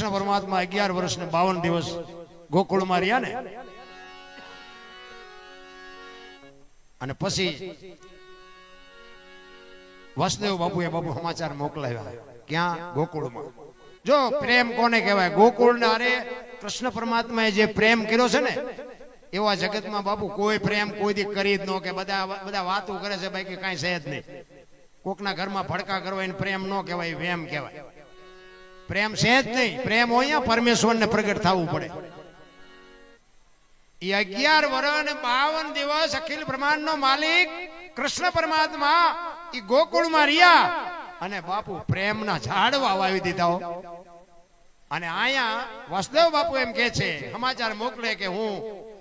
કૃષ્ણ પરમાત્મા 11 વર્ષ ને 52 દિવસ ગોકુળમાં રહ્યા ને, અને પછી વાસુદેવ બાપુએ બાપુ સમાચાર મોકલાવ્યા. ક્યાં? ગોકુળમાં. જો પ્રેમ કોને કહેવાય? ગોકુળ ને અરે કૃષ્ણ પરમાત્માએ જે પ્રેમ કર્યો છે ને, એવા જગતમાં બાપુ કોઈ પ્રેમ કોઈ દી કરી જ ન કે. બધા વાતો કરે છે ભાઈ કે કાંઈ છે જ નહીં. કોકના ઘરમાં ભડકા કરવા એને પ્રેમ ન કહેવાય, વેમ કહેવાય. પ્રેમ છે જ નહીં. પ્રેમ હોય પરમેશ્વરને પ્રગટ થવું પડે. એ 11 વર્ષ અને 52 દિવસ અખિલ બ્રહ્માંડ નો માલિક કૃષ્ણ પરમાત્મા એ ગોકુળમાં રહ્યા અને બાપુ પ્રેમના ઝાડવા વાવી દીધા. અને અહીંયા વાસુદેવ બાપુ એમ કે છે, સમાચાર મોકલે કે હું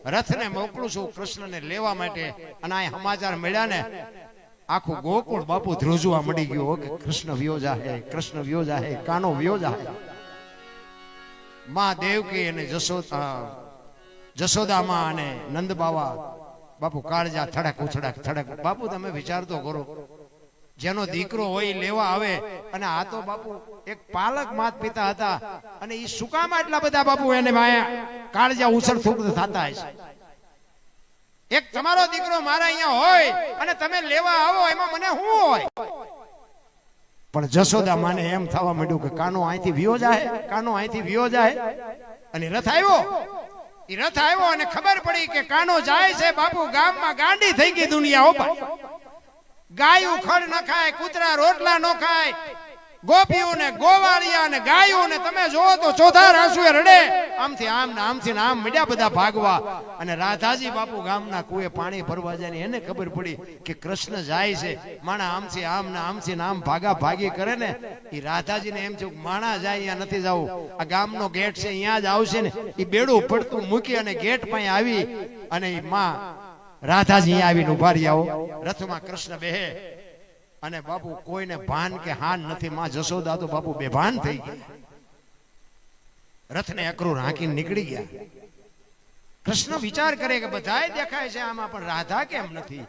રથને મોકલું છું કૃષ્ણને લેવા માટે. અને આ સમાચાર મળ્યા ને, આખું ગોકુળ બાપુ ધ્રુજવા મળી ગયો કે કૃષ્ણ વ્યો જાહે, કૃષ્ણ વ્યો જાહે, કાનો વ્યો જાહે. માં દેવકી અને જશોદામાં અને નંદ બાવા બાપુ કાળજા થડક ઉછડક થડક. બાપુ તમે વિચાર તો કરો, જેનો દીકરો હોય લેવા આવે, અને આ તો બાપુ એક પાલક માત પિતા હતા, અને એ સુકામાં એટલા બધા બાપુ એને માયા કાળજા ઉછળ થૂક થતા હશે. એક તમારો દીકરો મારા અહીંયા હોય અને તમે લેવા આવો, એમાં મને શું હોય? પણ જશોદા માને એમ થવા માંડ્યું કે કાનો અહીંથી વિયો જાય, કાનો અહીંથી વિયો જાય. અને રથ આવ્યો, એ રથ આવ્યો અને ખબર પડી કે કાનો જાય છે બાપુ ગામમાં ગાંડી થઈ ગઈ દુનિયા. ઉપર ગાયું ખડ ન ખાય, કૂતરા રોટલા ન ખાય, ગોપીઓ ને ગોવાળિયા ને ગાયો ને તમે જોવો તો ચોથા આંસુએ રડે. આમથી આમ ને આમથી આમ મીડ્યા બધા ભાગવા. અને રાધાજી બાપુ ગામના કુએ પાણી ભરવા જાય ને એને ખબર પડી કે કૃષ્ણ જાય છે. માણા આમથી આમ ને આમથી આમ ભાગા ભાગી કરે ને, એ રાધાજીને એમ થયું માણા જાય અહીંયા નથી જવું, આ ગામનો ગેટ છે અહીંયા જ આવશે ને. એ બેડું પડતું મૂકી અને ગેટ પાસે આવી અને માં રાધાજી અહીંયા આવીને ઉભા રહ્યા. રથમાં કૃષ્ણ બેહે અને બાપુ કોઈને ભાન કે હાન નથી. માં જશોદા તો બાપુ બેભાન થઈ ગઈ. રથને અકરું હાંકીને નીકળી ગયા. કૃષ્ણ વિચાર કરે કે બધાય દેખાય છે આમાં, પણ રાધા કેમ નથી?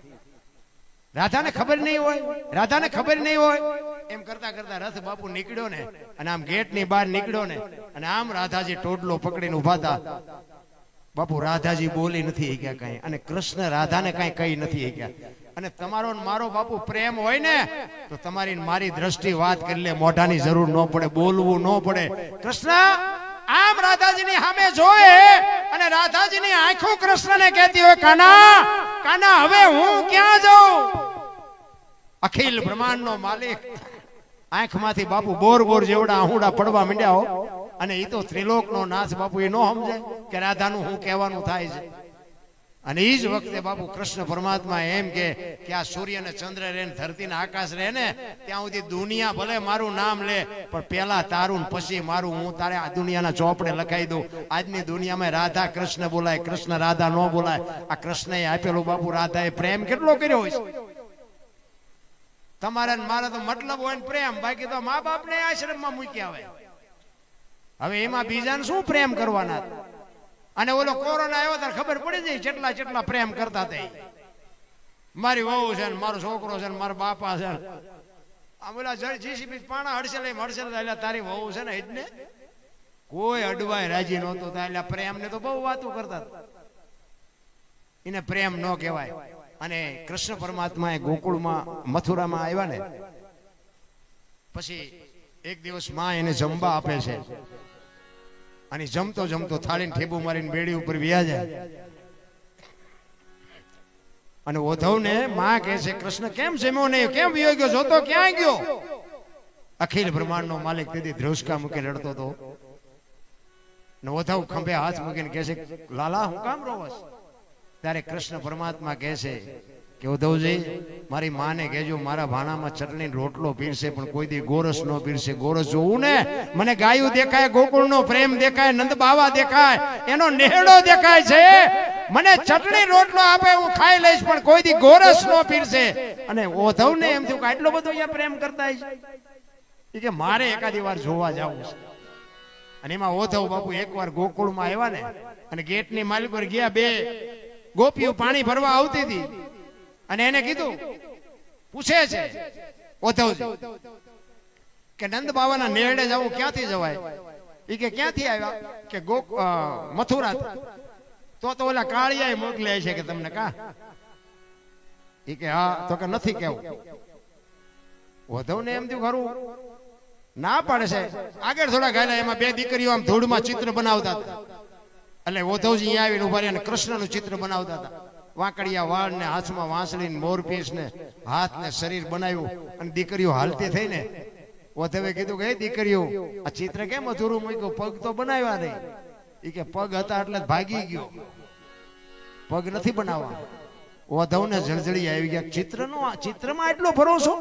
રાધાને ખબર નહીં હોય, રાધાને ખબર નહીં હોય. એમ કરતા કરતા રથ બાપુ નીકળ્યો ને, અને આમ ગેટની બહાર નીકળ્યો ને, અને આમ રાધાજી ટોડલો પકડીને ઉભા હતા. બાપુ રાધાજી બોલી નથી ગયા કઈ, અને કૃષ્ણ રાધાને કઈ કઈ નથી ગયા. અને તમારો મારો બાપુ પ્રેમ હોય ને તો તમારી મારી દ્રષ્ટિ વાત કરી લે, મોઢાની જરૂર ન પડે, બોલવું ન પડે. કૃષ્ણ આમ રાધાજીની સામે જોએ અને રાધાજીની આંખો કૃષ્ણને કહેતી હોય, કાના કાના હવે હું ક્યાં જાઉં? અખિલ બ્રહ્માંડનો માલિક આંખમાંથી બાપુ બોર બોર જેવડા આહુડા પડવા માંડ્યા હો. અને એ તો ત્રિલોકનો નાથ બાપુ એ ન સમજે કે રાધાનું હું કહેવાનું થાય છે. અને એ જ વખતે બાપુ કૃષ્ણ પરમાત્મા એમ કે આ સૂર્ય ને ચંદ્ર રહે ને ધરતી ને આકાશ રહે ને ત્યાં સુધી દુનિયા ભલે મારું નામ લે, પણ પેલા તારું પછી મારું, હું તારે આ દુનિયાના ચોપડે લખાઈ દઉં. આજની દુનિયામાં રાધા કૃષ્ણ બોલાય, કૃષ્ણ રાધા ન બોલાય. આ કૃષ્ણએ આપેલું બાપુ રાધાએ પ્રેમ કેટલો કર્યો હોય છે. તમારે મારે તો મતલબ હોય ને પ્રેમ, બાકી તો મા બાપ ને આશ્રમમાં મૂક્યા હોય. હવે એમાં બીજાને શું પ્રેમ કરવાના? અને ઓલો કોરોના આવ્યો ત્યારે ખબર પડી જાય જેટલા જેટલા પ્રેમ કરતા હતા. મારી વહુ છે ને મારો છોકરો છે ને મારા બાપા છે. આમ ઓલા જીસીબી પાણા હડસેલ એટલે તારી વહુ છે ને એટલે કોઈ અડવાય રાજી નહોતો. એટલે પ્રેમ ને તો બહુ વાતો કરતા, એને પ્રેમ ન કહેવાય. અને કૃષ્ણ પરમાત્મા એ ગોકુળમાં મથુરામાં આવ્યા ને પછી એક દિવસ માં એને જમવા આપે છે. અને જમતો જમતો થાળીને ઠેબુ મારીને બેડી ઉપર વ્યા જાય. અને ઓધવને માં કહે છે, કૃષ્ણ કેમ જમ્યો નહીં, કેમ વ્યો ગયો, જોતો ક્યાં ગયો? અખિલ બ્રહ્માંડનો માલિક તેથી ધ્રુસકા મૂકી રડતો હતો. ને ઓધવ ખંભે હાથ મૂકીને કહે છે, લાલા હું કામ રોવસ? ત્યારે કૃષ્ણ પરમાત્મા કહે છે કે ઉદ્ધવજી મારી માને કહેજો મારા ભાણામાં ચટણી રોટલો પીરશે, પણ કોઈ દી ગોરસ નો પીરશે. ગોરસ જોવું ને, મને ગાયું દેખાય, ગોકુળનો પ્રેમ દેખાય, નંદ બાવા દેખાય, એનો નેહડો દેખાય છે. મને ચટણી રોટલો આપે હું ખાઈ લઈશ, પણ કોઈ દી ગોરસ નો પીરશે. અને ઓધવને એમ થયું કે આટલો બધો અહીંયા પ્રેમ કરતા છે કે મારે એકાદી વાર જોવા જવું છે. અને એમાં ઓધવ બાપુ એકવાર ગોકુળમાં આવ્યા ને, અને ગેટની માલિક પર ગયા. બે ગોપીઓ પાણી ભરવા આવતી હતી અને એને કીધું, પૂછે છે ઓધવજી કે નંદ બાવાના નેરડે જવું ક્યાંથી જવાય? ઈ કે ક્યાંથી આવ્યા કે મથુરા. તો ઓલા કાળિયા મોકલે છે કે તમને કા ઈ કે હા તો કે નથી કેવું. વધવને એમ થયું ખરું ના પાડે છે. આગળ થોડા ગાયલા એમાં બે દીકરીઓ આમ ધૂળમાં ચિત્ર બનાવતા હતા. એટલે ઓધવજી અહીંયા આવીને ઉભા રહ્યા અને કૃષ્ણનું ચિત્ર બનાવતા હતા. વાંકડિયા વાળ ને હાથમાં વાંસળી ને મોરપીંછ ને હાથ ને શરીર બનાવ્યું અને દીકરીઓ હાલતી થઈ ને ઓધવે કીધું કે દીકરીઓ આ ચિત્ર કેમ અધૂરું મૂક્યું, પગ તો બનાવ્યા નહીં. ઈ કે પગ હતા એટલે ભાગી ગયો, પગ નથી બનાવવા. ઓધવને જળજળી આવી ગયા. ચિત્રમાં એટલો ભરોસો.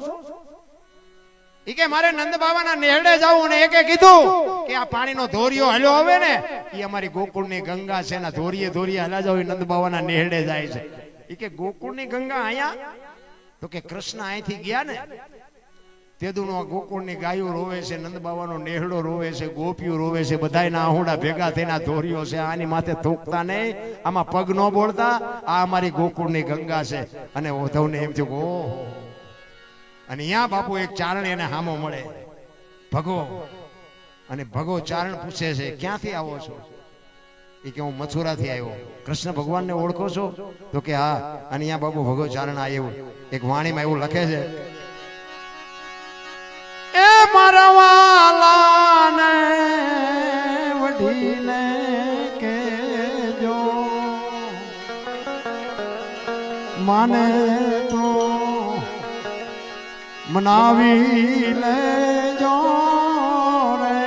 ઈ કે મારે નંદ બાબાના નેહડે જાવું ને એકે કીધું કે આ પાણીનો ધોરિયો હલ્યો આવે ને ઈ અમારી ગોકુળની ગંગા છે ને ધોરિયે હલ્યા જાવ નંદ બાબાના નેહડે જાય છે. ઈ કે ગોકુળની ગંગા અહીંયા તો કે કૃષ્ણ અહીંથી ગયા ને તેદુનો ગોકુળની ગાયો રોવે છે, નંદ બાબાનો નેહડો રોવે છે, ગોપીઓ રોવે છે, બધાયના આહુડા ભેગા થઈને ધોરિયો છે. આની માથે થૂકતા નહીં, આમાં પગ ન બોલતા. આ અમારી ગોકુળની ગંગા છે. અને ઓધવને એમ થયું ઓહો. અને અહીંયા બાપુ એક ચારણ એને હામો મળે ભગો. અને ભગો ચારણ પૂછે છે ક્યાંથી આવો છો? એ કે હું મથુરાથી આવ્યો. કૃષ્ણ ભગવાનને ઓળખો છો? તો કે હા. અને અહીંયા બાપુ ભગો ચારણ આવ્યું. એક વાણીમાં એવું લખે છે એ મારા વાલાને વઢીને કેજો માને તો મનાવી લેજો રે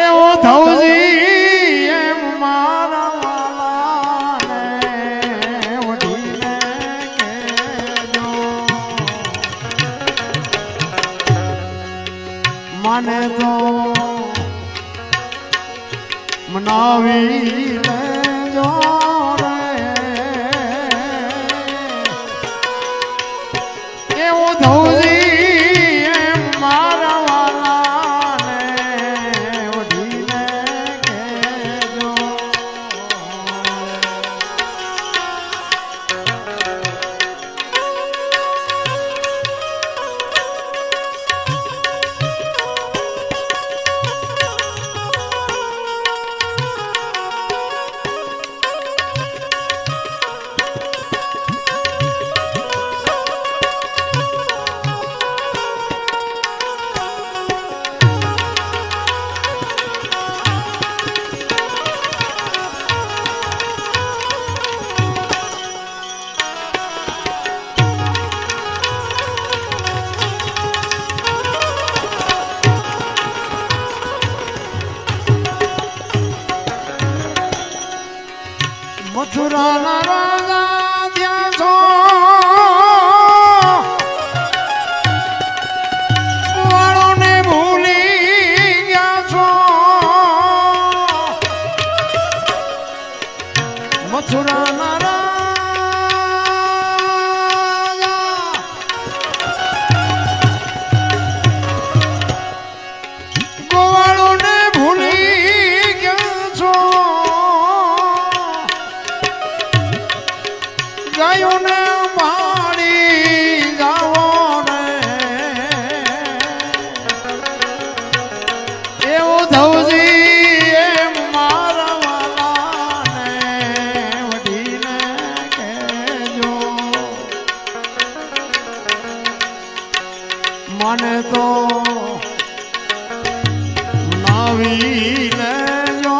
એવો ધવજી એમ મારા વાલાને વઢીને કેજો મને તો મનાવી લેજો મથુરાના રાજા ત્યાં છો વાળોને ભૂલી ગયા છો. મથુરાના રાજા ગોવાળોને ભૂલી ગયા છો. ગાયોને પાડી જાઓ રે એવું ધવજી એમ મારા વાલાને વઢીને કહેજો મને તો નાવી લેજો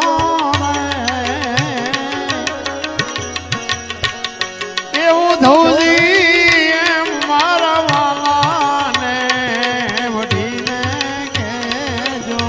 ધવજી એમ મારા વાલાને વઢીને કહેજો.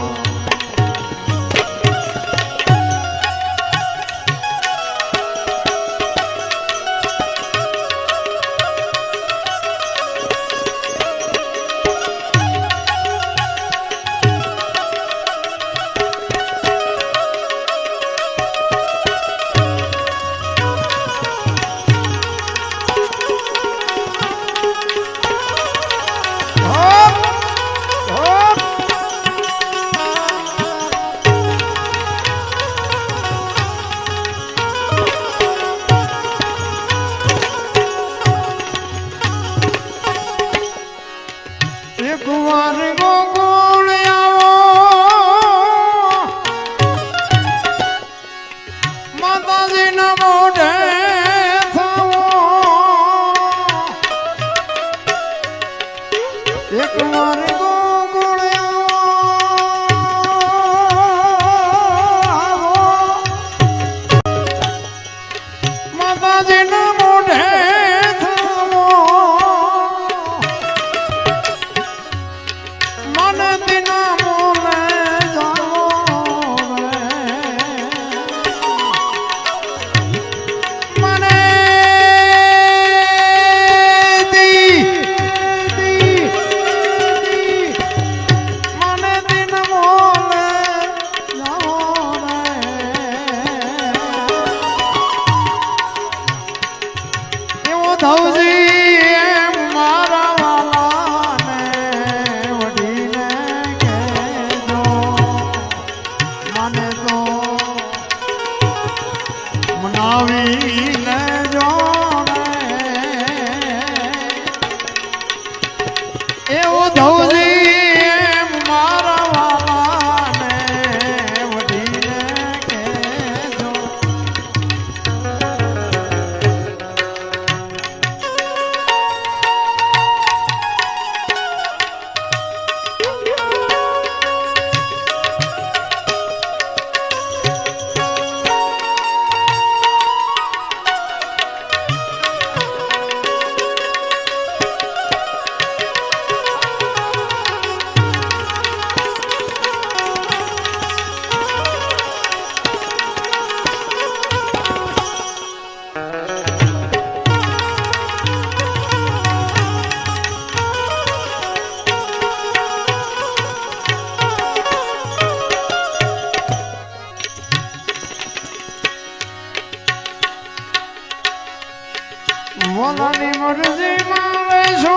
મરજીમાં વેસો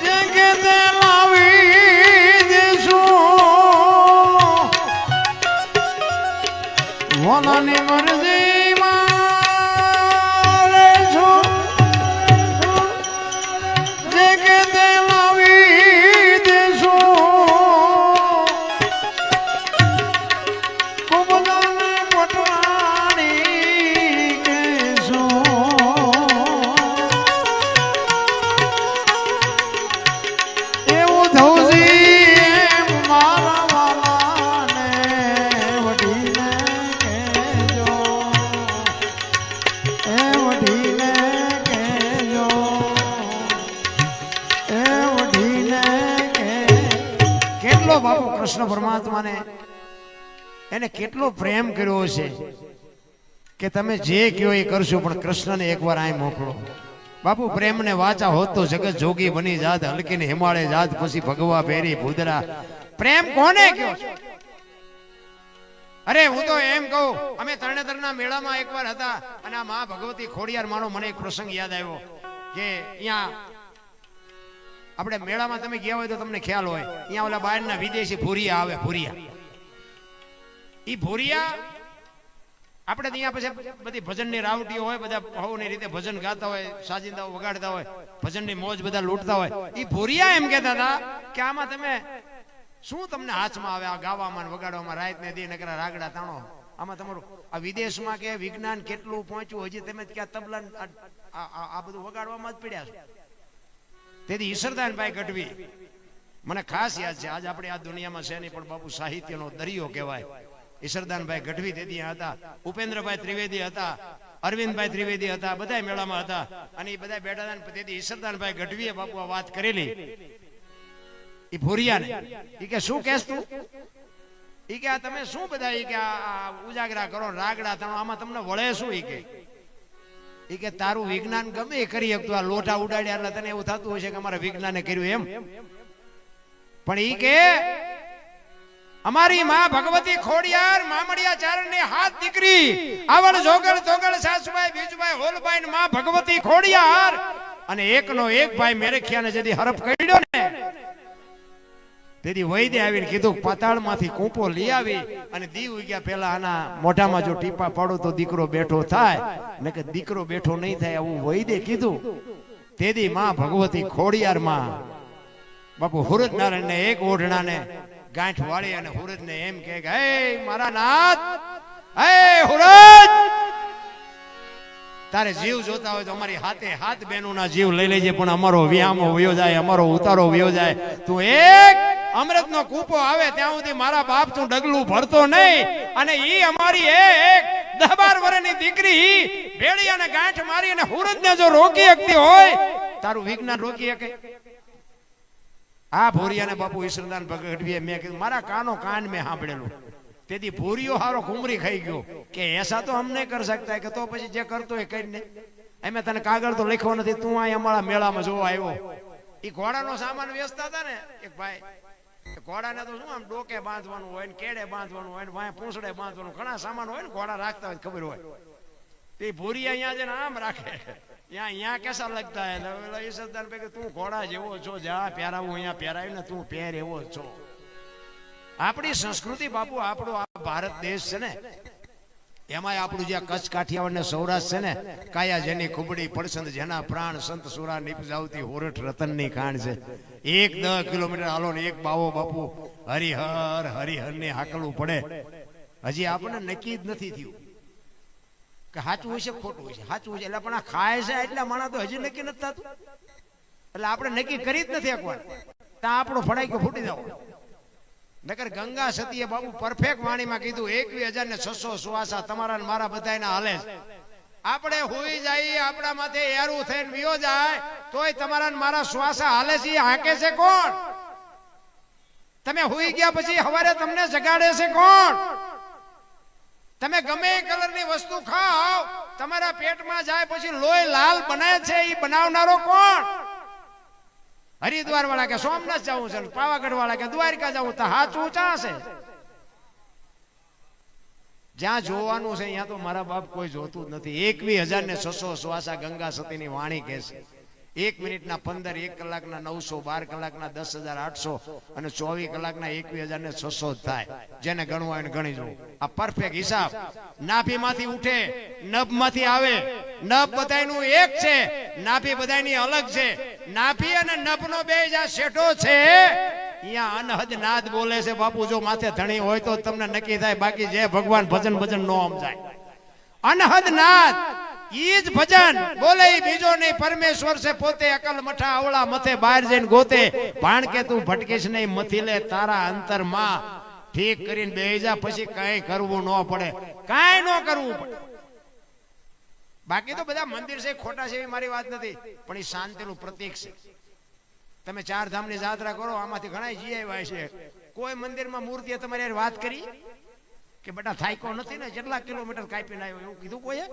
જે કે તે લાવી દેશું ભોલાની મરજીમાં વેસો જે કે તે લાવી દેશું કુબલાને પટવાણી કેશું એવું ધૌજી એમ મારા વાલાને વઢીને કહેજો એ વઢીને કહેજો એ વઢીને કેટલો બાપુ કૃષ્ણ પરમાત્માને એને કેટલો પ્રેમ કર્યો છે કે તમે જે કયો એ કરશો પણ કૃષ્ણને એકવાર અહીં મોકલો બાપુ પ્રેમને વાચા હોત તો જગત જોગી બની જાત હલકીને હિમાળે જાત પછી ભગવા ભેરી ભૂદરા પ્રેમ કોને કયો છો અરે હું તો એમ કહું અમે તરણેતરના મેળામાં એકવાર હતા અને આ મા ભગવતી ખોડિયાર માનો મને એક પ્રસંગ યાદ આવ્યો કે અહીંયા આપણે મેળામાં તમે ગયા હોય તો તમને ખ્યાલ હોય અહીંયા ઓલા બહારના વિદેશી ભૂરિયા આવે ભૂરિયા ઈ ભૂરિયા આપણે ત્યાં પછી બધી ભજનની રાવટીઓ હોય બધા ભાવની રીતે ભજન ગાતા હોય સાજિંદાઓ વગાડતા હોય ભજનની મોજ બધા લૂંટતા હોય ઈ ભૂરિયા એમ કહેતા હતા કે આમાં તમે શું તમને હાથમાં આવે આ ગાવામાં વગાડવામાં રાત ને દી નકરા રાગડા તાણો આમાં તમારું આ વિદેશમાં કે વિજ્ઞાન કેટલું પહોંચ્યું હજી તમે ક્યાં તબલા આ બધું વગાડવામાં જ પડ્યા છો તેથી ઈશ્વરદાનભાઈ ગઢવી મને ખાસ યાદ છે આજ આપણે આ દુનિયામાં છે નહીં પણ બાપુ સાહિત્યનો દરિયો કહેવાય ઈશ્વરદાનભાઈ ગઢવી તેથી હતા ઉપેન્દ્રભાઈ ત્રિવેદી હતા અરવિંદભાઈ ત્રિવેદી હતા બધા મેળામાં હતા અને એ બધા બેઠા હતા તેથી ઈશ્વરદાનભાઈ ગઢવીએ બાપુ આ વાત કરેલી એ ભૂરિયાને એ કે શું કહેશ તું એ કે આ તમે શું બધા એ કે આ ઉજાગરા કરો રાગડા તાણો આમાં તમને વળે શું એ કે તારું વિજ્ઞાન ગમે એ કરી શકતું આ લોટા ઉડાડ્યા એટલે તને એવું થતું હશે કે અમારા વિજ્ઞાને કર્યું એમ પણ એ કે અમારી માં ભગવતી ખોડિયાર મામડિયા ચારણ ની હાથ દીકરી આવડ જોગળ તોગળ સાસુભાઈ બીજુભાઈ હોલભાઈ ને માં ભગવતી ખોડિયાર અને એકનો એક ભાઈ મેરેખિયાને જેથી હરફ કર્યો ને તેથી વૈદ્ય આવીને કીધું પાતાળમાંથી કૂંપો લઈ આવી અને દીવ ઉગ્યા પહેલા આના મોઢામાં જો ટીપા પાડો તો દીકરો બેઠો થાય ને કે દીકરો બેઠો નહીં થાય આવું વૈદ્ય કીધું તેથી માં ભગવતી ખોડિયાર માં બાપુ હુરજ નારાયણ ને એક ઓઢણાને ગાંઠ વાળી અને હુરજ ને એમ કે હે મારા નાથ હે હુરજ તારે જીવ જોતા હોય તો અમારી હાથે હાથ બહેનોના જીવ લઈ લેજે પણ અમારો વ્યામો વયો જાય અમારો ઉતારો વયો જાય તું એક અમૃતનો કૂપો આવે ત્યાં સુધી મારા બાપ તું ડગલું ભરતો નહીં અને ઈ અમારી એક 10-12 વર્ષની દીકરી ભેડી અને ગાંઠ મારી અને હુરજને જો રોકી શકતી હોય તારું વિજ્ઞાન રોકી શકે આ ભોરિયાને બાપુ ઈશ્વરદાન ગઢવીએ મેં કીધું મારા કાન મેં સાંભળેલું તેથી ભોરિયો હારો ઘુમરી ખાઈ ગયો કે એસા તો હમ નહીં કર શકતા કે તો પછી જે કરતો એ કરીને એમે તને કાગળ તો લખ્યો નથી તું અહીં અમારા મેળામાં જોવા આવ્યો એ ઘોડાનો સામાન વેચતા હતા ને એક ભાઈ ઘોડાને તો શું આમ ડોકે બાંધવાનું હોય ને કેડે બાંધવાનું હોય ને વાય પૂંછડે બાંધવાનું ઘણા સામાન હોય ને ઘોડા રાખતા હોય ખબર હોય તે ભોરિયા અહીંયા જઈને આમ રાખે यहाँ कैसा लगता है ईश्वरदान पे तू घोड़ा जेवो छो जा प्यारावू અહીંયા પહેરાય ને તું પહેર એવો છો આપણી સંસ્કૃતિ બાપુ આપણો આ ભારત દેશ છે ને એમાંય આપણું જે કચ્છ કાઠિયાવાડ ને સૌરાષ્ટ્ર છે ને કાયા જેની ખુબડી પડસંદ જેના પ્રાણ સંત સુરા નિપજાવતી હોરઠ રતનની ખાણ છે 1-10 કિલોમીટર હાલો ને એક બાવો બાપુ હરિહર ને હાકલવું પડે હજી આપણને નક્કી જ નથી થયું કે સાચું હોય છે ખોટું હોય છે સાચું હોય છે એટલે પણ આ ખાય છે એટલા માણસ તો હજી નક્કી નથી થતું એટલે આપણે નક્કી કરી જ નથી એકવાર ત્યાં આપણો ફડાઈ ગયો ફૂટી જાવ નકર ગંગા સતીએ બાબુ પરફેક્ટ વાણીમાં કીધું 21,600 સુવાસા તમારા મારા બધાના હાલે છે આપણે હોઈ જાય આપણા માથે એરું થઈને વિયો જાય તોય તમારા મારા શ્વાસા હાલે છે હાકે છે કોણ તમે હોઈ ગયા પછી સવારે તમને જગાડે છે કોણ તમે ગમે કલરની વસ્તુ ખાઓ તમારા પેટમાં જાય પછી લોહી લાલ બને છે એ બનાવનારો કોણ હરિદ્વાર વાળા કે સોમનાથ જવું છે પાવાગઢ વાળા કે દ્વારકા જવું તો હાચું ચાશે જ્યાં જોવાનું છે ત્યાં તો મારા બાપ કોઈ જોતું જ નથી. 21,600 શ્વાસા ગંગા સતીની વાણી કહે છે. 1 મિનિટના 15, 1 કલાકના 900, 12 કલાકના 10,800 અને 24 કલાકના 21,600 જ થાય. જેને ગણવું હોય એને ગણી જવું. આ પરફેક્ટ હિસાબ. નાભીમાંથી ઉઠે, નભમાંથી આવે. નભ બધાયનું એક છે, નાભી બધાયની અલગ છે. નાભી અને નભનો બે જ્યાં શેઠો છે અહીંયા અનહદ નાદ બોલે છે. બાપુ જો માથે ધણી હોય તો તમને નક્કી થાય, બાકી જે ભગવાન ભજન નો સમજાય. અનહદ નાદ ઈ જ ભજન બોલે, બીજો નહીં. પરમેશ્વર છે પોતે, અકલ મઠા અવળા મથે બહાર જઈને ગોતે. ભાણ કે તું ભટકીશ નહીં, મથી લે તારા અંતરમાં. ઠીક કરીને બેહી જા, પછી કઈ કરવું ન પડે, કઈ ન કરવું પડે. બાકી તો બધા મંદિર છે ખોટા છે એવી મારી વાત નથી, પણ એ શાંતિનું પ્રતીક છે. તમે 4 ધામની યાત્રા કરો, આમાંથી ઘણા જી આવ્યા છે. કોઈ મંદિરમાં મૂર્તિએ તમારી વાત કરી કે બેટા થાયકો નથી ને, જેટલા કિલોમીટર કાપીને આવ્યો એવું કીધું કોઈ?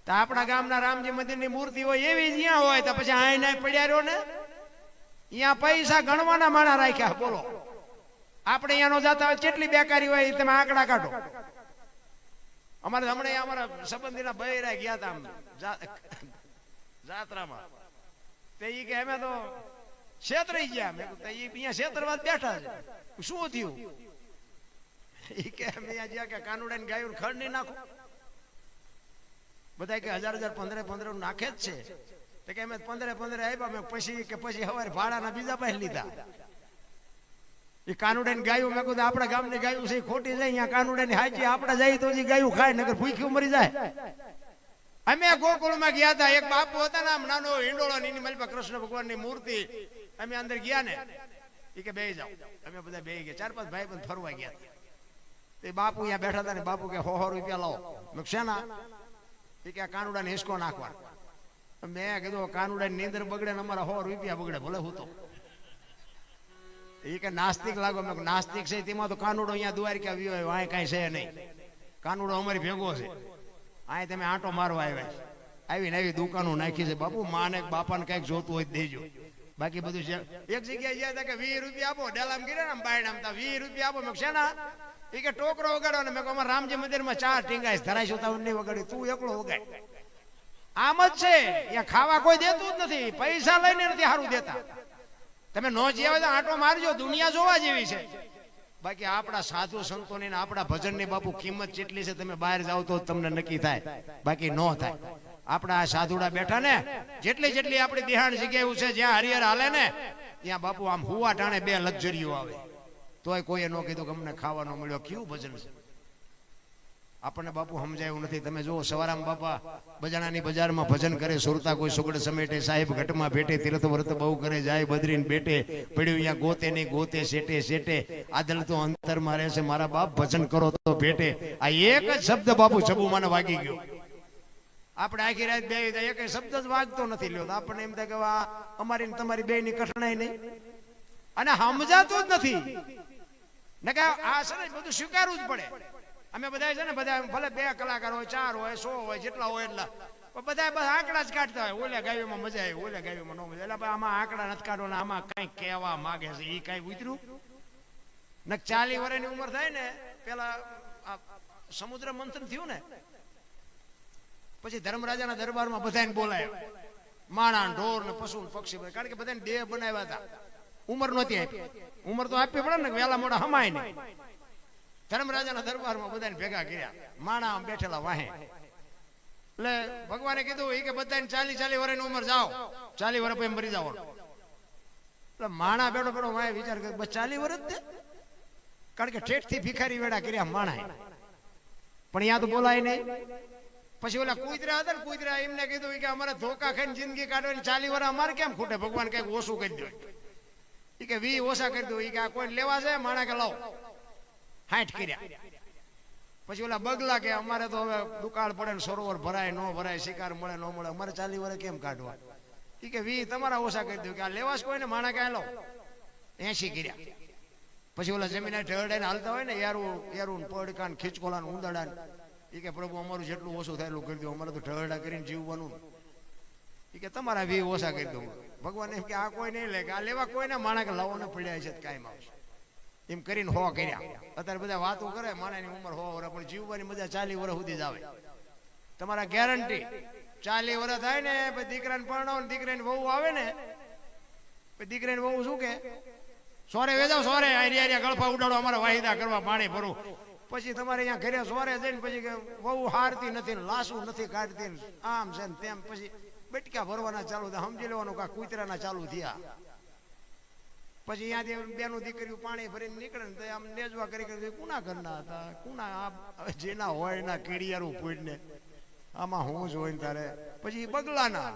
તો આપણા ગામના રામજી મંદિરની મૂર્તિ હોય એવી જ્યાં હોય તો પછી આઈ નાય પડ્યા રહ્યો ને. અહીંયા પૈસા ગણવાના માણા રાખ્યા. બોલો, આપણે અહીંયા નો જતા હોય કેટલી બેકારી હોય તમે આંકડા કાઢો. અમારે હમણાં અમારા સંબંધીના બૈરા ગયા હતા જાત્રામાં, તે ઈ કે અમે તો છેતરાઈ ગયા. મેં કીધું અહીંયા છેતરવા બેઠા છે, શું થયું? ઈ કે અમે અહીંયા જ્યાં કે કાનુડા ને ગાયું ખડ નહીં નાખો. બધા કે 1000 15 નાખે જ છે. તો કે અમે 15 આપ્યા. મેં પછી સવારે ભાડાના બીજા પાસે લીધા. એ કાનુડાની ગાયું મેં કીધું આપણા ગામની ગાયું છે ખોટી જાય, અહીંયા કાનુડાની હાચી આપણે જાય તો ગાયું ખાય, નકર ભૂખ્યું મરી જાય. અમે ગોકુળમાં ગયા હતા, એક બાપુ હતા ને આમ નાનો હિંડોળો, એની મારી પાસે કૃષ્ણ ભગવાનની મૂર્તિ. અમે અંદર ગયા ને, એ કે બેહી જાઓ. અમે બધા બેહી ગયા. 4-5 ભાઈ બંધ ફરવા ગયા. તે બાપુ અહીંયા બેઠા હતા ને, બાપુ કે 100 રૂપિયા લાવો. મેં શેના? એ કે કાનુડાને હિસકો નાખવા. મેં કીધું કાનુડાની નીંદર બગડે ને અમારા 100 રૂપિયા બગડે, ભલે હું તો. એ કે નાસ્તિક લાગો. મેં નાસ્તિક છે તેમાં તો કાનુડો અહીંયા દ્વારકા આવ્યો હોય, અહીં કાંઈ છે નહીં. કાનુડો અમારી ભેગો છે, અહીં તમે આંટો મારવા આવ્યા છે. આવીને આવી દુકાનો નાખી છે. બાપુ માને બાપાને કઈક જોતું હોય દેજો, બાકી બધું છે. એક જગ્યાએ ગયા હતા કે 20 રૂપિયા આપો, ડેલામ ગીરે ને બાયણામ 20 રૂપિયા આપો. મેં શેના? એ કે ટોકરો વગાડો ને. મેં કહું અમારા રામજી મંદિરમાં 4 ટીંગાઈશ, ધરાઈશું તો નહીં વગાડી, તું એકલો વગાડ. આમ જ છે, અહીંયા ખાવા કોઈ દેતું જ નથી, પૈસા લઈને નથી સારું દેતા. તમે નો જીવે તો આંટો મારજો, દુનિયા જોવા જેવી છે. બાકી આપણા સાધુ સંતોની આપણા ભજનની બાપુ કિંમત કેટલી છે તમે બહાર જાવ તો તમને નક્કી થાય, બાકી ન થાય. આપણા સાધુડા બેઠા ને, જેટલી આપણી દિહાણ જગ્યા છે જ્યાં હરિહર હાલે ને, ત્યાં બાપુ આમ હુવા ટાણે 2 લક્ઝરીઓ આવે, તોય કોઈએ ન કીધું કે અમને ખાવાનો મળ્યો. કેવું ભજન છે આપણને બાપુ સમજાયું નથી. તમે જુઓ સવારામ બાપા બજાણાની બજારમાં ભજન કરે, સુરતા કોઈ સુગડ સમેટે, સાહેબ ઘટમાં ભેટે, તીર્થ વ્રત બહુ કરે, જાય બદરીને બેટે, પડ્યું અહીંયા ગોતે નહીં ગોતે, શેટે શેટે, આદલ તો અંતરમાં રહે છે, મારા બાપ ભજન કરો તો ભેટે. આ એક જ શબ્દ બાપુ ચબુમાને વાગી ગયો. આપણે આખી રાત બે એક શબ્દ જ વાગતો નથી લ્યો. આપણને એમ થાય કે અમારી તમારી બે ની કઠણાઈ નહીં, અને સમજાતું જ નથી ને કે આ છે ને બધું સ્વીકારવું જ પડે. અમે બધા છે ને, બધા ભલે 2 કલાકાર હોય, 4 હોય, 100 હોય, જેટલા હોય એટલા, બધા બસ આંકડા જ કાઢતા હોય. ઓલે ગાયોમાં મજા આવી, ઓલે ગાયોમાં ન મજા. એટલે આમાં આંકડા નથી કાઢવાના, આમાં કઈ કહેવા માંગે છે એ કઈ ઉતર્યું ને. 40 વર્ષની ઉંમર થાય ને, પેલા સમુદ્ર મંથન થયું ને, પછી ધર્મરાજાના દરબારમાં બધાને બોલાયા, માણા ઢોર ને પશુ પક્ષી, કારણ કે બધાને દેહ બનાવ્યા હતા. ઉંમર નહોતી આપી, ઉંમર તો આપવી પડે ને, વેલા મોડા હમાય નહીં. ધર્મરાજાના દરબારમાં બધાને ભેગા કર્યા, માણા બેઠેલા વાહે. એટલે ભગવાને કીધું એ કે બધાને 40 વર્ષની ઉંમર જાઓ, 40 વર્ષ પછી મરી જાઓ. એટલે માણા બેઠો બેઠો વાહે વિચાર કર્યો, બસ 40 વર્ષ દે, કારણ કે ઠેઠ થી ભિખારી વેડા કર્યા માણા, પણ અહીંયા તો બોલાય નહીં. પછી ઓલા કુતરા હતા ને, કુતરા એમને કીધું કે અમારે ધોકા ખાઈને જિંદગી કાઢવાની, 40 વર્ષ અમારે કેમ ખૂટે, ભગવાન કઈક ઓછું કરી દો. એ કે 20 ઓછા કરી દો. એ કે આ કોઈ લેવા છે માણા કે લાવો, 60 કર્યા. પછી ઓલા બગલા કે અમારે તો હવે દુકાળ પડે ને, સરોવર ભરાય ન ભરાય, શિકાર મળે ન મળે, અમારે 40 વર્ષ કેમ કાઢવા. એ કે 20 તમારા ઓછા કરી દો. કે આ લેવા કોઈને માણા ક્યાં લો, 80 કર્યા. પછી ઓલા જમીન ઢળડાઈને હાલતા હોય ને, યારું પડકાન ખીચકોલા ઉંદરડા, એ કે પ્રભુ અમારું જેટલું ઓછું થાય એટલું કરી દો, અમારે તો ઢળડા કરીને જીવવાનું. એ કે તમારા 20 ઓછા કરી દઉં. ભગવાન એમ કે આ કોઈ નહીં લે, કે આ લેવા કોઈને માણા કે લાવો ને પડ્યા છે કાયમ આવશે. એમ કરીને 100 કર્યા. અત્યારે બધા વાતો કરે માણાની ઉંમર 100 વર્ષ, પણ જીવવાની મજા 40 વર્ષ સુધી જ આવે. તમારા ગેરંટી 40 વર્ષ થાય ને પછી દીકરાને પરણાવો ને દીકરાની વહુ આવે ને, પછી દીકરાની વહુ શું કે સોરે વેજાવ સોરે આરિયા ગળફા ઉડાડો અમારા વાહિદા કરવા પાણી ભરું. પછી તમારે અહીંયા ઘરે સોરે જઈને પછી કે વહુ હારતી નથી ને લાસું નથી કાઢતી ને આમ છે ને તેમ, પછી બટકા ભરવાના ચાલુ થાય. સમજી લેવાનું કે કૂતરાના ચાલુ થયા. પછી અહીંયાથી બેનું દીકરીઓ પાણી ભરીને નીકળે ને તો આમ નેજવા કરી કુના ઘરના હતા કુના જેના હોય એના કીડિયારું પૂછને આમાં હું જ હોય ને તારે. પછી બગલાના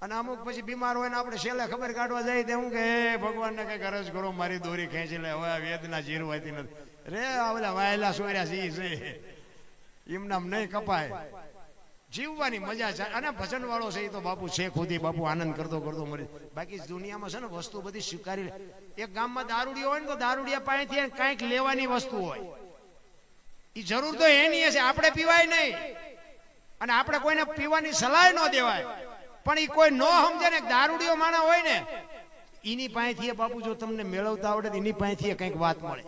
અને અમુક પછી બીમાર હોય ને આપણે છેલ્લે ખબર કાઢવા જાય તે હું કે ભગવાનને કઈ ગરજ કરો મારી દોરી ખેંચી લે, હવે વેદના જીરવાતી નથી રે. આ બધા વાયેલા સોર્યા છે એમનામ નહીં કપાય. જીવવાની મજા છે. અને ભજન વાળો છે એ તો બાપુ છે ખુદી બાપુ આનંદ કરતો કરતો મરી. બાકી દુનિયામાં છે ને વસ્તુ બધી સ્વીકારી લે. એક ગામમાં દારૂડિયો હોય ને તો દારૂડિયા પાસેથી કંઈક લેવાની વસ્તુ હોય, એ જરૂર તો એની હશે, આપણે પીવાય નહીં અને આપણે કોઈને પીવાની સલાહ ન દેવાય. પણ એ કોઈ ન સમજે ને દારૂડિયો માણા હોય ને એની પાસેથી બાપુ જો તમને મેળવતા આવડે તો એની પાસેથી કંઈક વાત મળે.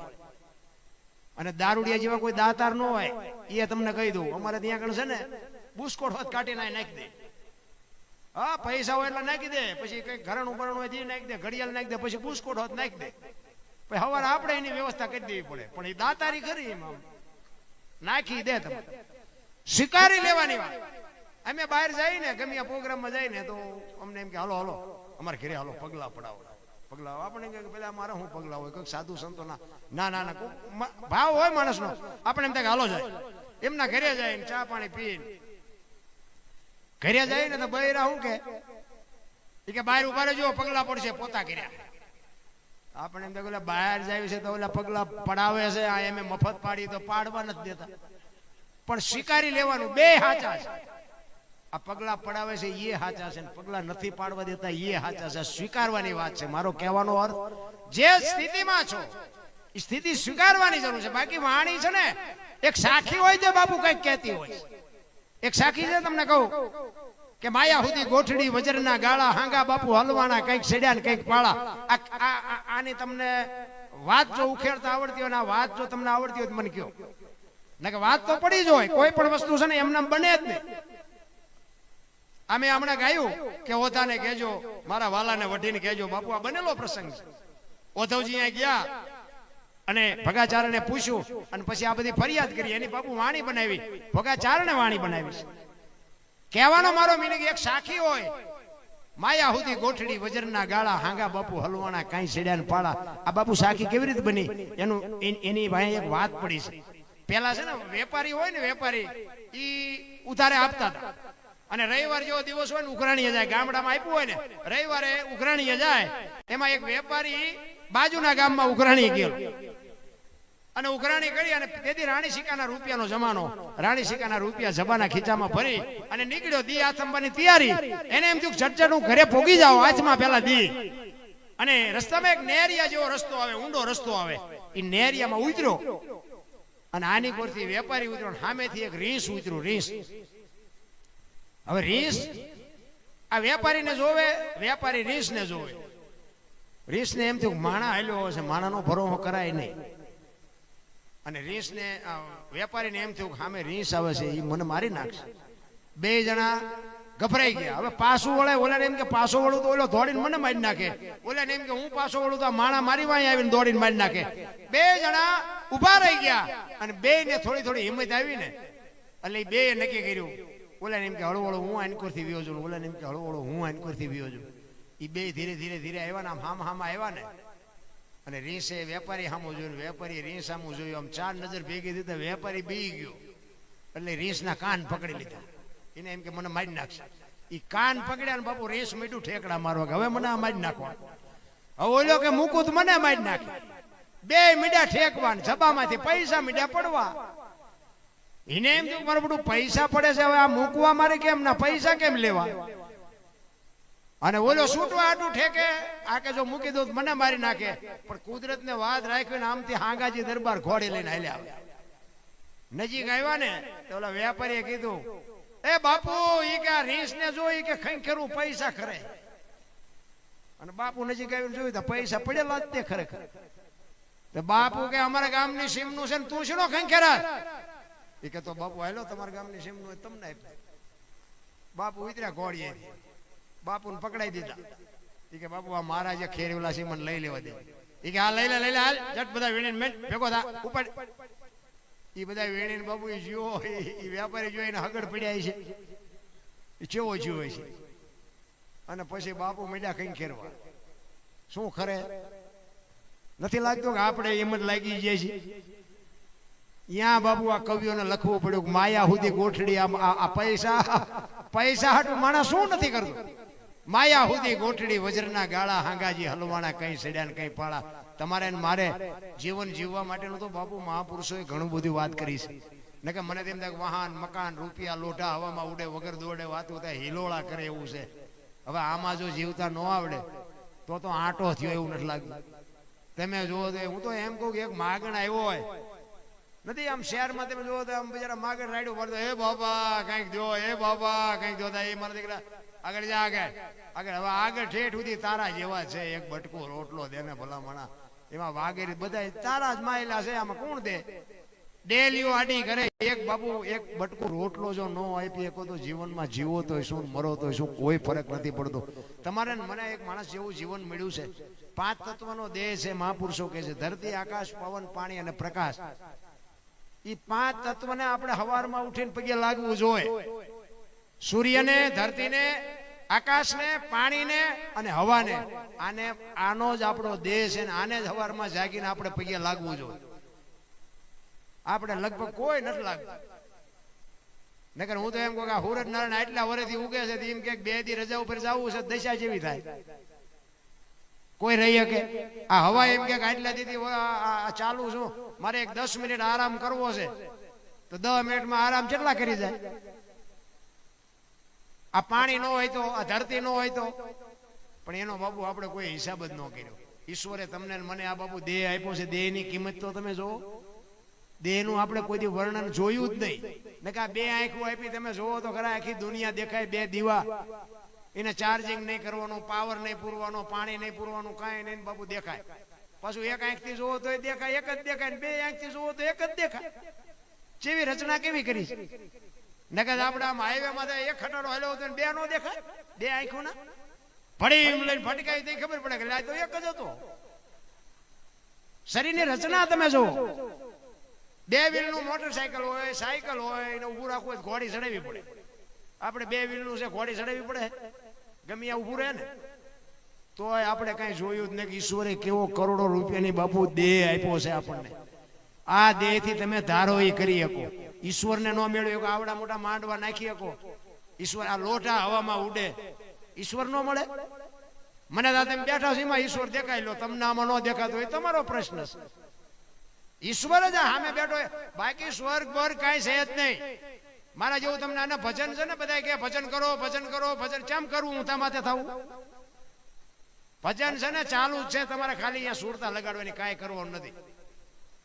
અને દારૂડિયા જેવા કોઈ દાતાર ન હોય એ તમને કહી દઉં, અમારે ત્યાં આગળ છે ને બુસ્કોટ હોત કાઢી નાખી દે. હા પૈસા હોય એટલે નાખી દે, પછી કઈ ઘરણું બરણું હોય તે નાખી દે, ઘડિયાળ નાખી દે, પછી બુસ્કોટ હોત નાખી દે. પછી સવારે આપણે એની વ્યવસ્થા કરી દેવી પડે. પણ એ દાતારી ખરી એમાં નાખી દે. તમે સ્વીકારી લેવાની વાત. અમે બહાર જઈએ ને ગમે આ પ્રોગ્રામમાં જઈએ ને તો અમને એમ કે હાલો હાલો અમારે ઘરે હાલો પગલા પડાવો. પગલા આપણે કે પેલા મારા હું પગલા હોય કોઈ સાધુ સંતો ના ના ના ના ભાવ હોય માણસનો. આપણે એમ થાય હાલો જાય એમના ઘરે જાય ને ચા પાણી પીને ઘરે જાય ને તો બૈરા શું કે બહાર ઉભા રહેજો પગલા પડશે પોતા કર્યા. આપણે એમ તો બહાર જાય છે તો ઓલા પગલા પડાવે છે, આ એમ મફત પાડી તો પાડવા નથી દેતા. પણ સ્વીકારી લેવાનું બે હાચા છે. આ પગલા પડાવે છે એ હાચા છે, પગલા નથી પાડવા દેતા એ હાચા છે. સ્વીકારવાની વાત છે. મારો કહેવાનો અર્થ જે સ્થિતિમાં છો એ સ્થિતિ સ્વીકારવાની જરૂર છે. બાકી વાણી છે ને એક સાખી હોય છે બાપુ કઈક કહેતી હોય. એક સાખી છે તમને કહું કે માયા સુધી ગોઠડી વજરના ગાળા હાંગા બાપુ હલવાના કઈક સેડ્યા ને કઈક પાળા. આની તમને વાત જો ઉખેડતા આવડતી હોય ને આ વાત જો તમને આવડતી હોય તો મને કયો. ના કે વાત તો પડી જ હોય. કોઈ પણ વસ્તુ છે ને એમને બને જ નહીં. અમે હમણાં ગાયું કે ઓધાને કહેજો મારા વાલાને વઢીને કહેજો. બાપુ આ બનેલો પ્રસંગ છે. ઓધવજી અહીંયા ગયા અને ભગાચારને પૂછ્યું અને પછી આ બધી ફરિયાદ કરી. એની બાપુ વાણી બનાવી, ભગાચારને વાણી બનાવી છે. કહેવાનો મારો મિનિંગ એક સાખી હોય માયા સુધી ગોઠડી વજરના ગાળા હાંગા બાપુ હલવાના કાંઈ સેડ્યા ને પાળા. આ બાપુ સાખી કેવી રીતે બની એનું એની ભાઈ એક વાત પડી છે. પેલા છે ને વેપારી હોય ને વેપારી ઈ ઉધારે આપતા હતા અને રવિવાર જેવો દિવસ હોય ને ઉઘરાણીએ જાય. ગામડામાં આપ્યું હોય ને રવિવારે ઉઘરાણીએ જાય. એમાં એક વેપારી બાજુના ગામમાં ઉઘરાણી ગયો અને ઉઘરાણી કરી અને તેથી રાણી સિક્કાના રૂપિયાનો જમાનો. રાણી સિક્કાના રૂપિયા જબાના ખીચામાં ભરી અને નીકળ્યો દી આથંબાની તૈયારી. એને એમ થયું ઝટઝટ હું ઘરે પોગી જાઉં હાથમાં પેલા દી. અને રસ્તામાં એક નેરિયા જેવો રસ્તો આવે, ઊંડો રસ્તો આવે. એ નેરિયામાં ઉતર્યો અને આની કોરથી વેપારી ઉતર્યો, સામેથી એક રીંછ ઉતર્યું. રીંછ હવે રીંછ આ વેપારીને જોવે, વેપારી રીંછને જોવે. રીંછને એમ થયું માણા હાલ્યો હશે, માણાનો ભરોસો કરાય નહીં. અને રીંછને વેપારીને એમ થયું સામે રીંછ આવે છે એ મને મારી નાખશે. બે જણા ગભરાઈ ગયા. હવે પાછું વળે. ઓલાને એમ કે પાછો વળું તો ઓલો દોડીને મને મારી નાખે. ઓલાને એમ કે હું પાછો વળું તો આ માણા મારી વાંહે આવીને દોડીને મારી નાખે. બે જણા ઉભા રહી ગયા અને બે ને થોડી થોડી હિંમત આવી ને એટલે બે નક્કી કર્યું. ઓલાને એમ કે હળવળો હું આનકોરથી વ્યો છું, ઓલાને એમ કે હળવળો હું આનકોરથી વ્યો છું. એ બે ધીરે ધીરે ધીરે આવ્યા ને આમ હામાં આવ્યા ને અને રીંછે વેપારી સામું જોયું, વેપારી રીંછ સામું જોયું. આમ ચાર નજર ભેગી દીધા. વેપારી બી ગયો એટલે રીંછના કાન પકડી લીધા. એને એમ કે મને મારી નાખશે. એ કાન પકડ્યા ને બાપુ રીંછ મીઠું ઠેકડા મારવા કે હવે મને આ મારી નાખવા. હવે ઓલો કે મૂકું તો મને મારી નાખે. બે મીડા ઠેકવા જબામાંથી પૈસા મીડા પડવા. એને એમ થયું મારું બધું પૈસા પડે છે હવે આ મૂકવા મારે કેમ ના પૈસા કેમ લેવા. અને ઓલો છૂટવા આટું ઠેકે આ કે જો મૂકી દઉં મને મારી નાખે. પણ કુદરતને વાત રાખીને આમથી હાંગાજી દરબાર ઘોડી લઈને હાલ્યા. નજીક આવ્યા ને તો ઓલા વેપારીએ કીધું એ બાપુ ઈ કે આ રીંછને જોઈ કે ખંખેરું પૈસા ખરે. અને બાપુ નજીક આવીને જોયું તો પૈસા પડેલા જ તે ખરેખર. તો બાપુ કે અમારા ગામની સીમનું છે ને તું શેનો ખંખેરા? એ કે તો બાપુ હાલો તમારા ગામની સીમનું તમને આપ્યું. બાપુ ઉતર્યા ઘોડીએ, બાપુને પકડાઈ દીધા. એ કે બાપુ આ મારા જે ખેરીવાલા છે મને લઈ લેવા દે. એ કે હા લઈ લે હાલ જટ બધા વીણીને મેં ભેગો થા ઉપર. એ બધા વીણીને બાપુ એ જીવો એ વેપારી જોઈને હગડ પડ્યા છે એ ચેવો જીવો છે. અને પછી બાપુ મીડા કઈ ખેરવા. શું ખરે નથી લાગતું કે આપણે એમ જ લાગી જાય છે? ત્યાં બાપુ આ કવિઓને લખવું પડ્યું માયા સુધી ગોઠડી. આ પૈસા હાટું માણસ શું નથી કરતું? માયા સુધી ગોઠડી વજ્રના ગાળા હાંગાજી હલવાણા કઈ સડ્યા ને કઈ પાળા. તમારે મારે જીવન જીવવા માટેનું તો બાપુ મહાપુરુષોએ ઘણું બધું વાત કરી છે. ને કે મને તેમ થાય વાહન મકાન રૂપિયા લોઢા હવામાં ઉડે વગર દોડે વાતું થાય હિલોળા કરે એવું છે. હવે આમાં જો જીવતા ન આવડે તો આંટો થયો એવું નથી લાગતું. તમે જુઓ તો હું તો એમ કહું કે એક માગણ આવ્યો હોય નથી આમ શહેરમાં તમે જુઓ તો આમ બિચારા માગણ રાડ્યું પડતો હે બાબા કંઈક દો હે બાબા કંઈક દો. એ મારા દીકરા આગળ જા આગળ હવે આગળ ઠેઠ સુધી તારા જેવા છે. એક બટકો રોટલો દે ને ભલા મણા એમાં વાગેરી બધા તારા જ માયેલા છે. આમાં કોણ દે? ડેલીઓ આડી કરે. એક બાપુ એક બટકું રોટલો જો ન આપી શકો તો જીવનમાં જીવો તો શું મરો તો શું કોઈ ફરક નથી પડતો. તમારે મને એક માણસ જેવું જીવન મળ્યું છે. 5 તત્વનો દેહ છે. મહાપુરુષો કહે છે ધરતી આકાશ પવન પાણી અને પ્રકાશ. એ 5 તત્વને આપણે હવારમાં ઉઠીને પગે લાગવું જોઈએ. સૂર્યને, ધરતીને, આકાશને, પાણીને અને હવાને. આનો જ આપણો દેહ છે ને આને જ હવારમાં જાગીને આપણે પગે લાગવું જોઈએ. આપણે લગભગ કોઈ નથી લાગતું. નકર હું તો એમ કહું કે સૂરજ નારાયણ આટલા વર્ષથી ઉગે છે એમ કે 2 દી રજા ઉપર જવું છે દશા જેવી થાય. કોઈ રહી શકે? આ હવા એમ કે આટલા દીધી ચાલુ છું મારે એક 10 મિનિટ આરામ કરવો છે તો 10 મિનિટમાં આરામ કેટલા કરી જાય? આ પાણી ન હોય તો, આ ધરતી ન હોય તો. પણ એનો બાપુ આપણે કોઈ હિસાબ જ ન કર્યો. ઈશ્વરે તમને મને આ બાપુ દેહ આપ્યો છે. દેહની કિંમત તો તમે જોવો. દેહનું આપણે કોઈ વર્ણન જોયું જ નહીં. ને કે આ 2 આંખો આપી તમે જોવો તો ખરા આખી દુનિયા દેખાય. 2 દીવા એને ચાર્જિંગ નહીં કરવાનું, પાવર નહીં પૂરવાનો, પાણી નહીં પૂરવાનું, કાંઈ નહીં બાપુ દેખાય. પાછું એક આંખથી જોવો તો દેખાય, એક જ દેખાય. 2 આંખથી જોવો તો એક જ દેખાય. જેવી રચના કેવી કરી છે? નકર આપણે આમ હાઈવે માં એક ખટારો હાલ્યો હતો 2 નો દેખાય. 2 આંખો ના ભડી લઈને ફટકાઈ દઈ ખબર પડે કે આ તો એક જ હતો. શરીરની રચના તમે જોવો. 2 વ્હીલનું મોટરસાયકલ હોય, સાયકલ હોય, એને ઉભું રાખવું હોય ઘોડી ચડાવવી પડે. આપણે 2 વ્હીલનું છે ઘોડી ચડાવવી પડે? ગમે ત્યાં ઉભું રહે ને તોય આપણે કઈ જોયું જ નહીં કે ઈશ્વરે કેવો કરોડો રૂપિયાની બાપુ દેહ આપ્યો છે આપણને. આ દેહ થી તમે ધારો એ કરી શકો. ઈશ્વરને ન મેળવ્યો કે આવડા મોટા માંડવા નાખી શકો. ઈશ્વર આ લોઢા હવામાં ઉડે, ઈશ્વર ન મળે? મને તમે બેઠા છો એમાં ઈશ્વર દેખાય લો, તમને આમાં ન દેખાતો હોય તમારો પ્રશ્ન છે. ઈશ્વર જ સામે બેઠો હોય, બાકી સ્વર્ગ વર્ગ કઈ છે જ નહીં. મારા જેવું તમને આના ભજન છે ને, બધા કે ભજન કરો ભજન કરો. ભજન કેમ કરવું? હું માથે થવું? ભજન છે ને ચાલુ જ છે. તમારે ખાલી અહીંયા સુરતા લગાડવાની, કાંઈ કરવાનું નથી.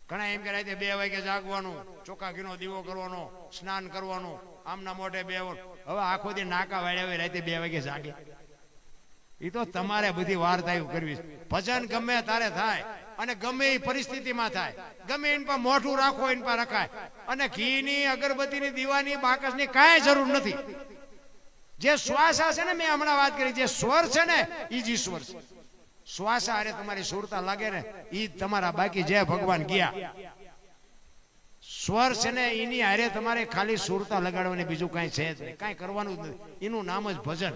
ઘણા એમ કે રાતે 2 વાગે જાગવાનું, ચોખ્ખા ઘીનો દીવો કરવાનો, સ્નાન કરવાનું, આમના મોઢે બેવાનું. હવે આખો દી નાકા વાળ્યા હોય રાતે 2 વાગે જાગે. એ તો તમારે બધી વાર્તાઓ કરવી. ભજન ગમે તારે થાય અને ગમે એ પરિસ્થિતિમાં થાય. ગમે એની પર મોઢું રાખો એની પર રખાય. અને ઘીની, અગરબત્તીની, દીવાની, બાકસની કાંઈ જરૂર નથી. જે શ્વાસ છે ને, મેં હમણાં વાત કરી, જે સ્વર છે ને એ જ ઈશ્વર છે. શ્વાસ હારે તમારી સુરતા લાગે ને એ તમારા, બાકી જે ભગવાન ગયા. સ્વર છે ને એની હારે તમારે ખાલી સુરતા લગાડવાની, બીજું કાંઈ છે જ નહીં. કાંઈ કરવાનું જ નથી. એનું નામ જ ભજન.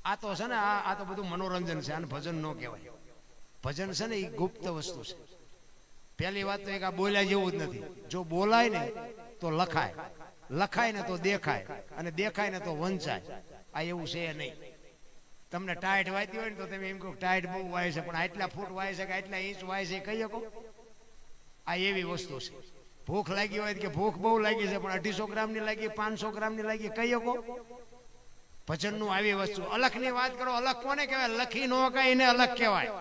આ તો છે ને આ તો બધું મનોરંજન છે. આને ભજન ન કહેવાય. ભજન છે ને એ ગુપ્ત વસ્તુ છે. પહેલી વાત તો એક આ બોલ્યા જેવું જ નથી. જો બોલાય ને તો લખાય, લખાય ને તો દેખાય, અને દેખાય ને તો વંચાય. આ એવું છે નહીં. તમને ટાઈટ વાયતી હોય ને તો તમે એમ કહો ટાઈટ બહુ વાય છે, પણ આટલા ફૂટ વાય છે કે આટલા ઇંચ વાય છે કહી શકો? આ એવી વસ્તુ છે. ભૂખ લાગી હોય કે ભૂખ બહુ લાગી છે પણ 250 ગ્રામની લાગી, 500 ગ્રામની લાગી કહી શકો? ભજનનું આવી વસ્તુ. અલખની વાત કરો. અલખ કોને કહેવાય? લખી નો કાંઈ એને અલખ કહેવાય.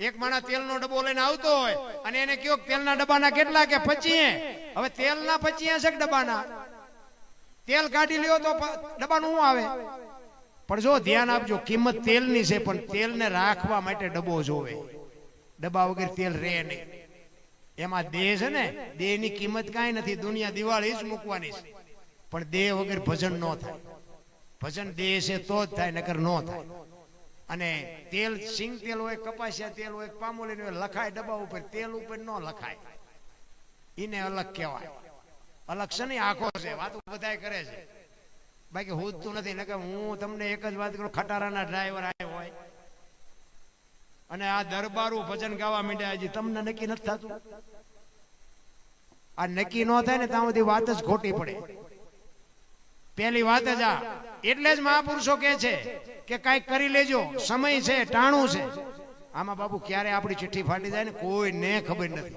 એક માણસ તેલનો ડબ્બો લઈને આવતો હોય અને એને કયો તેલના ડબ્બાના કેટલા? કે 25. હવે તેલના 25 છે કે ડબ્બાના? તેલ કાઢી લ્યો તો ડબ્બાનું શું આવે? પણ જો ધ્યાન આપજો, કિંમત તેલની છે પણ તેલને રાખવા માટે ડબ્બો જોવે. ડબ્બા વગર તેલ રહે નહીં. એમાં દેહ છે ને, દેહની કિંમત કાંઈ નથી, દુનિયા દિવાળી જ મૂકવાની છે, પણ દેહ વગર ભજન ન થાય. ભજન દેહ છે તો જ થાય, નકર ન થાય. અને તેલ સિંગ તેલ હોય, કપાસિયા તેલ હોય, પામોલીન હોય, લખાય ડબ્બા ઉપર, તેલ ઉપર ન લખાય. એને અલગ કહેવાય. અલગ છે ને આખો છે, વાતો બધા કરે છે, બાકી હોતું નથી. નકર હું તમને એક જ વાત કરું, ખટારાના ડ્રાઈવર આવ્યો હોય અને આ દરબારું ભજન ગાવા માંડ્યા, હજી તમને નક્કી નથી થતું. આ નક્કી ન થાય ને ત્યાં બધી વાત જ ખોટી પડે. પેલી વાત જ આ. એટલે જ મહાપુરુષો કહે છે કે કાંઈક કરી લેજો, સમય છે, ટાણું છે. આમાં બાપુ ક્યારે આપણી ચિઠ્ઠી ફાટી જાય ને કોઈને ખબર નથી.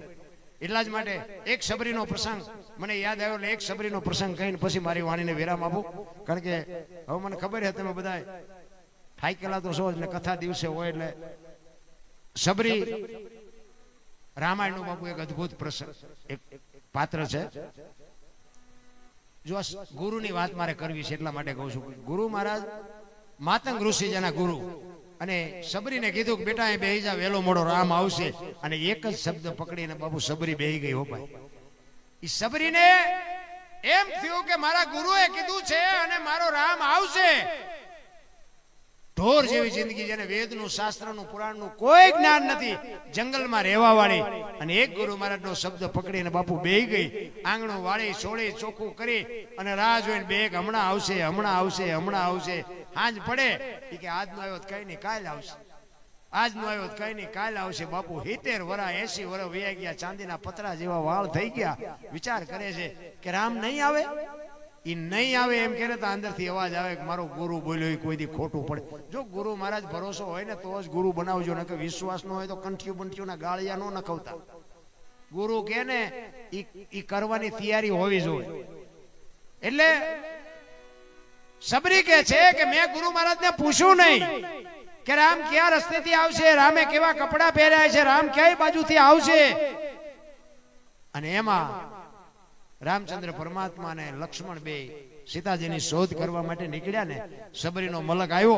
એટલા જ માટે એક સબરીનો પ્રસંગ મને યાદ આવ્યો, એટલે એક સબરીનો પ્રસંગ કહીને પછી મારી વાણીને વિરામ આપું. કારણ કે હવે મને ખબર છે તમે બધા થાકેલા તો છો, એટલે કથા દિવસે હોય એટલે સબરી રામાયણનું બાપુ એક અદભુત પ્રસંગ, એક પાત્ર છે. જો ગુરુની વાત મારે કરવી છે એટલા માટે કહું છું. ગુરુ મહારાજ માતંગ ઋષિ જેના ગુરુ, અને સબરીને કીધું કે બેટા અહીં બેહી જા, વેલો મોડો રામ આવશે. અને એક જ શબ્દ પકડીને બાપુ સબરી બેહી ગઈ. હો ભાઈ, એ સબરીને એમ થયું કે મારા ગુરુએ કીધું છે અને મારો રામ આવશે. ઢોર જેવી જિંદગી, જેને વેદનું, શાસ્ત્રનું, પુરાણનું કોઈ જ્ઞાન નથી, જંગલમાં રહેવા વાળી, અને એક ગુરુ મહારાજનો શબ્દ પકડીને બાપુ બેહી ગઈ. આંગણું વાળી છોડી ચોખ્ખું કરી અને રાહ જોઈને બેગ હમણાં આવશે, હમણાં આવશે, હમણાં આવશે. હાંજ પડે એ કે આજનો આવ્યો કઈ નહીં, કાલ આવશે. આજનો આવ્યો કઈ નહીં, કાલ આવશે. બાપુ 70 વર્ષ 80 વર્ષ વયા ગયા, ચાંદીના પતરા જેવા વાળ થઈ ગયા. વિચાર કરે છે કે રામ નહીં આવે. એ નહીં આવે એમ કે અંદરથી અવાજ આવે કે મારો ગુરુ બોલ્યો, કોઈ દી ખોટું પડે. જો ગુરુ મહારાજ ભરોસો હોય ને તો જ ગુરુ બનાવજો, નકર વિશ્વાસ ન હોય તો કંઠિયું બંઠિયું ના ગાળિયા ન નખવતા. ગુરુ કે ને ઈ કરવાની તૈયારી હોવી જોઈએ. એટલે સબરી કે છે કે મેં ગુરુ મહારાજને પૂછ્યું નહીં કે રામ કયા રસ્તેથી આવશે, રામે કેવા કપડા પહેર્યા છે, રામ કઈ બાજુથી આવશે. અને એમાં રામચંદ્ર પરમાત્મા અને લક્ષ્મણ બે સીતાજીની શોધ કરવા માટે નીકળ્યા ને, સબરીનો મલક આવ્યો.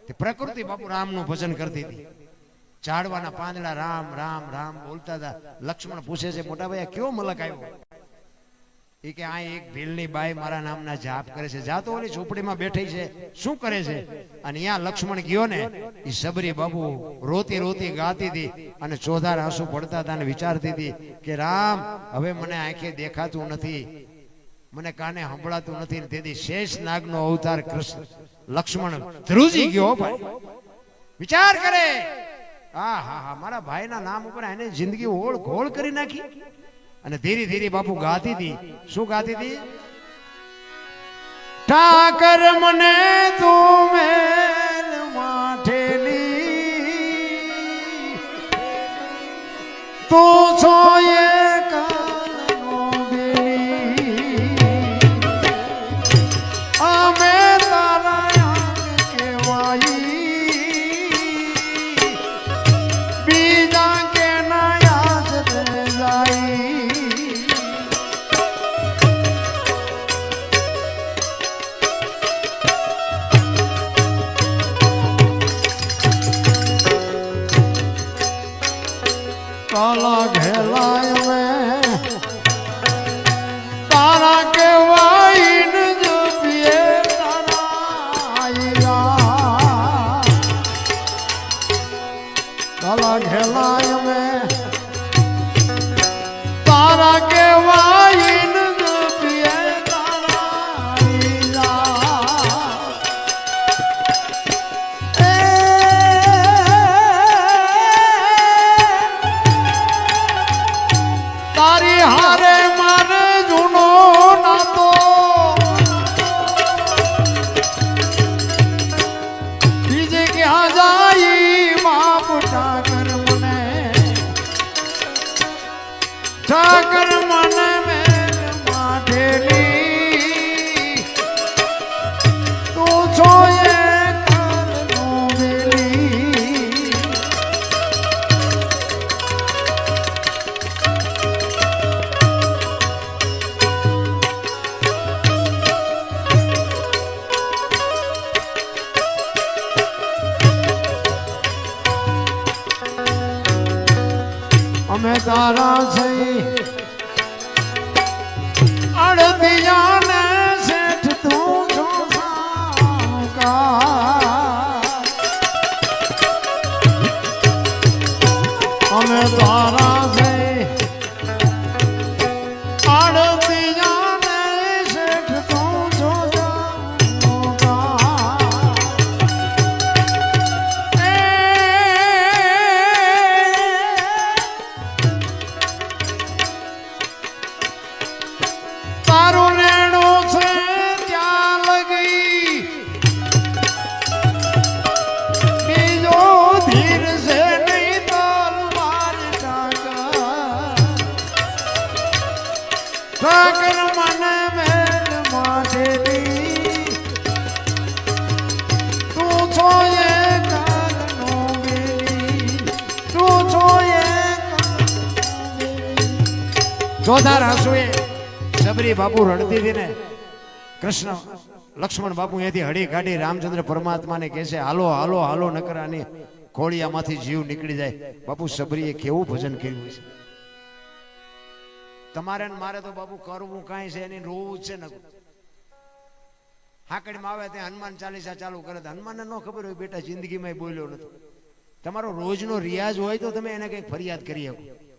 તે પ્રકૃતિ બાપુ રામનું ભજન કરતી હતી. ઝાડવાના પાંદડા રામ રામ રામ બોલતા હતા. લક્ષ્મણ પૂછે છે મોટા ભાઈ આ કયો મલક આવ્યો? એ કે આ એક ભીલની બાઈ મારા નામના જાપ કરે છે. જાતો ઓલી ઝૂંપડીમાં બેઠી છે, શું કરે છે? અને અહીંયા લક્ષ્મણ ગયો ને, એ સબરી બાપુ રોતી રોતી ગાતી હતી અને ચોધાર આંસુ પડતા હતા અને વિચારતી હતી કે રામ હવે મને આંખે દેખાતું નથી, મને કાને સંભળાતું નથી. તેથી શેષ નાગનો અવતાર કૃષ્ણ લક્ષ્મણ ધ્રુજી ગયો. ભાઈ વિચાર કરે, હા હા હા, મારા ભાઈના નામ ઉપર એને જિંદગી ઓળ ઘોળ કરી નાખી. અને ધીરે ધીરે બાપુ ગાતી હતી. શું ગાતી હતી? ઠાકર મને તું મેલ માઠેલી, તું છો એક અમે તારા કેવાઈ, બીજા કે ના યાદ જાય. કાલા ઘેલાય મેં તારા કેવાઈન જપીએ તારા. કાલા ઘેલાય મેં તારા કેવાઈન જપીએ તારા. તારી હારે મારે જૂનો નાતો, બીજે ક્યાં જાય બાપ. ઠાકર મને અમે તારા છે અડદિયાને શેઠ તું છો અમે તારા છે અડદિયાને શેઠ તું છો તારું નેણું છે ત્યાં લગી બીજો ધીર છે નહીં તલવાર ઠાકર મને મેલ માટેલી તું છો એ કાલનો વેલી તું છો એ જોધાર હસુએ સબરી બાપુ રડતી હતી ને કૃષ્ણ લક્ષ્મણ બાપુ અહીંયાથી હળી કાઢી રામચંદ્ર પરમાત્માને કહે છે હાલો હાલો હાલો નકર આની ખોડિયામાંથી જીવ નીકળી જાય. બાપુ સબરીએ કેવું ભજન કર્યું છે. તમારે ને મારે તો બાપુ કરવું કાંઈ છે એની રોવું જ છે ને. હાકડીમાં આવે ત્યાં હનુમાન ચાલીસા ચાલુ કરે હનુમાનને ન ખબર હોય બેટા જિંદગીમાં બોલ્યો નથી. તમારો રોજનો રિયાઝ હોય તો તમે એને કંઈક ફરિયાદ કરી શકો.